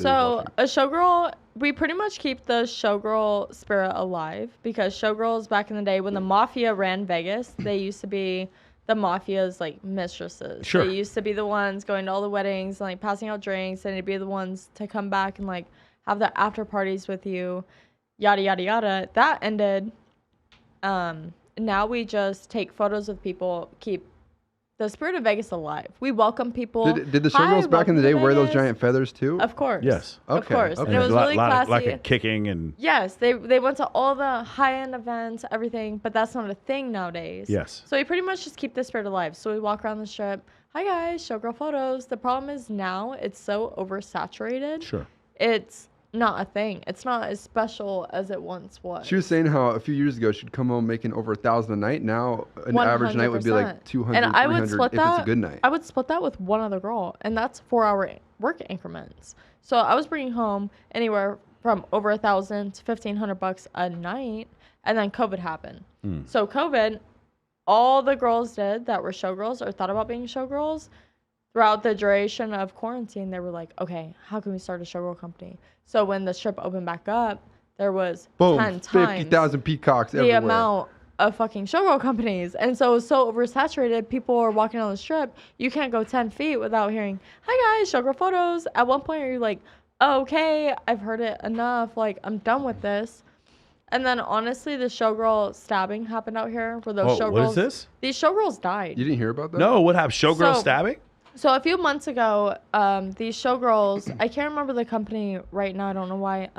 So a showgirl, we pretty much keep the showgirl spirit alive because showgirls back in the day when the mafia ran Vegas, they used to be the mafia's like mistresses. Sure. They used to be the ones going to all the weddings and like passing out drinks, and they'd be the ones to come back and like have the after parties with you, yada yada yada. That ended. Now we just take photos of people, keep the spirit of Vegas alive. We welcome people. Did the showgirls back in the day wear those giant feathers too? Of course. Yes. Of course. Okay. And it was really classy. Like a kicking and... Yes, they went to all the high-end events, everything, but that's not a thing nowadays. Yes. So we pretty much just keep the spirit alive. So we walk around the strip. Hi, guys. Showgirl photos. The problem is now it's so oversaturated. Sure. It's not a thing. It's not as special as it once was. She was saying how a few years ago she'd come home making over $1,000 a night. Now an average night would be like 200, and I would 300 split if that, it's a good night. I would split that with one other girl, and that's 4-hour work increments. So I was bringing home anywhere from over $1,000 to $1,500 a night, and then COVID happened. So COVID, all the girls did that were showgirls or thought about being showgirls, throughout the duration of quarantine, they were like, okay, how can we start a showgirl company? So when the strip opened back up, there was 10 times 50,000 peacocks the everywhere. amount of fucking showgirl companies. And so it was so oversaturated, people were walking on the strip. You can't go 10 feet without hearing, hi guys, showgirl photos. At one point, you're like, oh, okay, I've heard it enough. Like, I'm done with this. And then honestly, the showgirl stabbing happened out here where those showgirls. What is this? These showgirls died. You didn't hear about that? No, what happened? Showgirl So- stabbing? So a few months ago, these showgirls, I can't remember the company right now, I don't know why.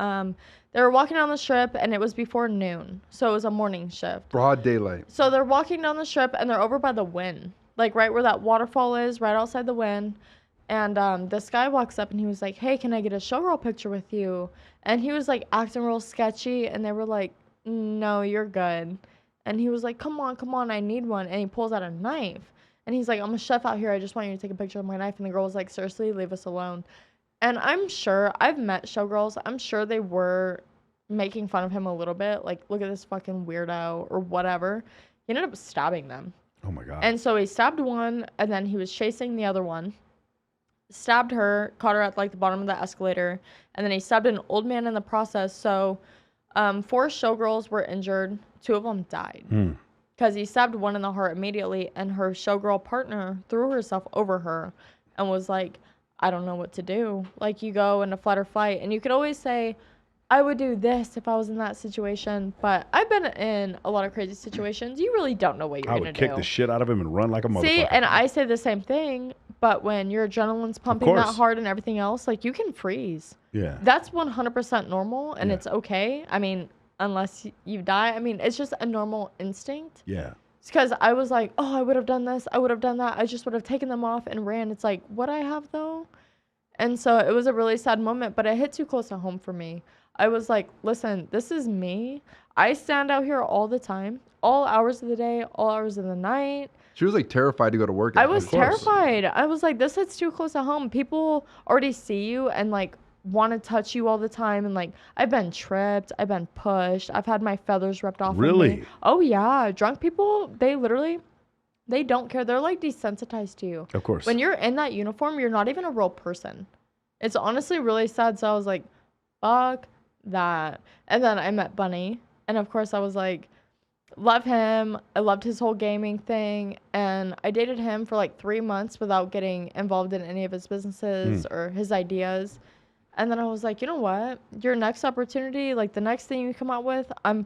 They were walking down the strip and it was before noon. So it was a morning shift. Broad daylight. So they're walking down the strip and they're over by the Wynn, like right where that waterfall is, right outside the Wynn. And this guy walks up and he was like, hey, can I get a showgirl picture with you? And he was like acting real sketchy and they were like, no, you're good. And he was like, come on, I need one. And he pulls out a knife. And he's like, I'm a chef out here. I just want you to take a picture of my knife. And the girl was like, seriously, leave us alone. And I'm sure, I've met showgirls. I'm sure they were making fun of him a little bit. Like, look at this fucking weirdo or whatever. He ended up stabbing them. Oh, my God. And so he stabbed one, and then he was chasing the other one. Stabbed her, caught her at, like, the bottom of the escalator. And then he stabbed an old man in the process. So 4 showgirls were injured. 2 of them died. Because he stabbed one in the heart immediately, and her showgirl partner threw herself over her and was like, I don't know what to do. Like, you go into fight or flight, and you could always say, I would do this if I was in that situation, but I've been in a lot of crazy situations. You really don't know what you're going to do. I would kick the shit out of him and run like a motherfucker. See, and I say the same thing, but when your adrenaline's pumping that hard and everything else, like, you can freeze. Yeah. That's 100% normal, and it's okay. I mean, unless you die. I mean, it's just a normal instinct. Yeah. It's because I was like, oh, I would have done this. I would have done that. I just would have taken them off and ran. It's like, what I have, though? And so it was a really sad moment, but it hit too close to home for me. I was like, listen, this is me. I stand out here all the time, all hours of the day, all hours of the night. She was like terrified to go to work. I was terrified. I was like, this hits too close to home. People already see you and like want to touch you all the time. And like, I've been tripped. I've been pushed. I've had my feathers ripped off. Really? Of me. Oh, yeah. Drunk people, they don't care. They're like desensitized to you. Of course. When you're in that uniform, you're not even a real person. It's honestly really sad. So I was like, fuck that. And then I met Bunny. And of course I was like, love him. I loved his whole gaming thing. And I dated him for like 3 months without getting involved in any of his businesses or his ideas. And then I was like, you know what? Your next opportunity, like the next thing you come out with, I'm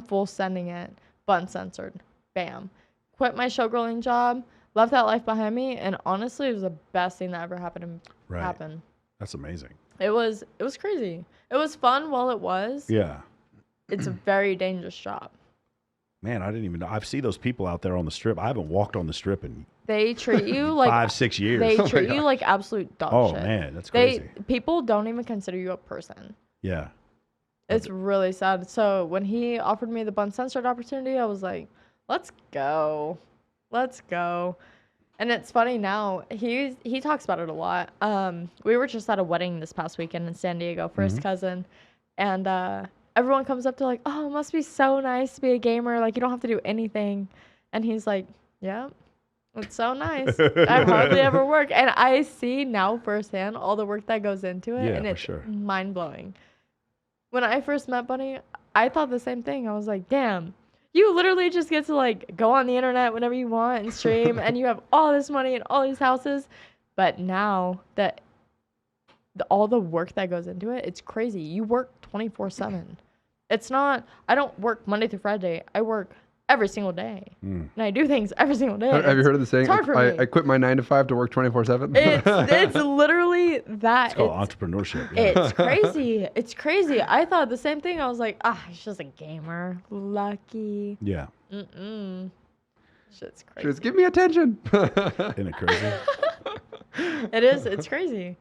full sending it. But uncensored. Bam. Quit my showgirling job. Left that life behind me. And honestly, it was the best thing that ever happened to happen. That's amazing. It was crazy. It was fun while it was. Yeah. It's a very dangerous job. Man, I didn't even know. I've seen those people out there on the strip. I haven't walked on the strip in They treat you like 5-6 years. They treat you like absolute dog shit. Oh man, that's crazy. People don't even consider you a person. Yeah. It's really sad. So when he offered me the uncensored opportunity, I was like, let's go. Let's go. And it's funny now, he talks about it a lot. We were just at a wedding this past weekend in San Diego for his cousin. And everyone comes up to like, oh, it must be so nice to be a gamer. Like, you don't have to do anything. And he's like, yeah, It's so nice. I hardly ever work. And I see now firsthand all the work that goes into it. Yeah, and for it's sure. mind blowing. When I first met Bunny, I thought the same thing. I was like, damn, you literally just get to like go on the internet whenever you want and stream and you have all this money and all these houses. But now that all the work that goes into it, it's crazy. You work 24/7. It's not, I don't work Monday through Friday. I work every single day. And I do things every single day. Have you heard of the saying? It's hard for me. I quit my 9 to 5 to work 24/7. It's literally that. It's called entrepreneurship. Yeah. It's crazy. It's crazy. I thought the same thing. I was like, he's just a gamer. Lucky. Yeah. Shit's crazy. Just give me attention. Isn't it crazy? It is. It's crazy.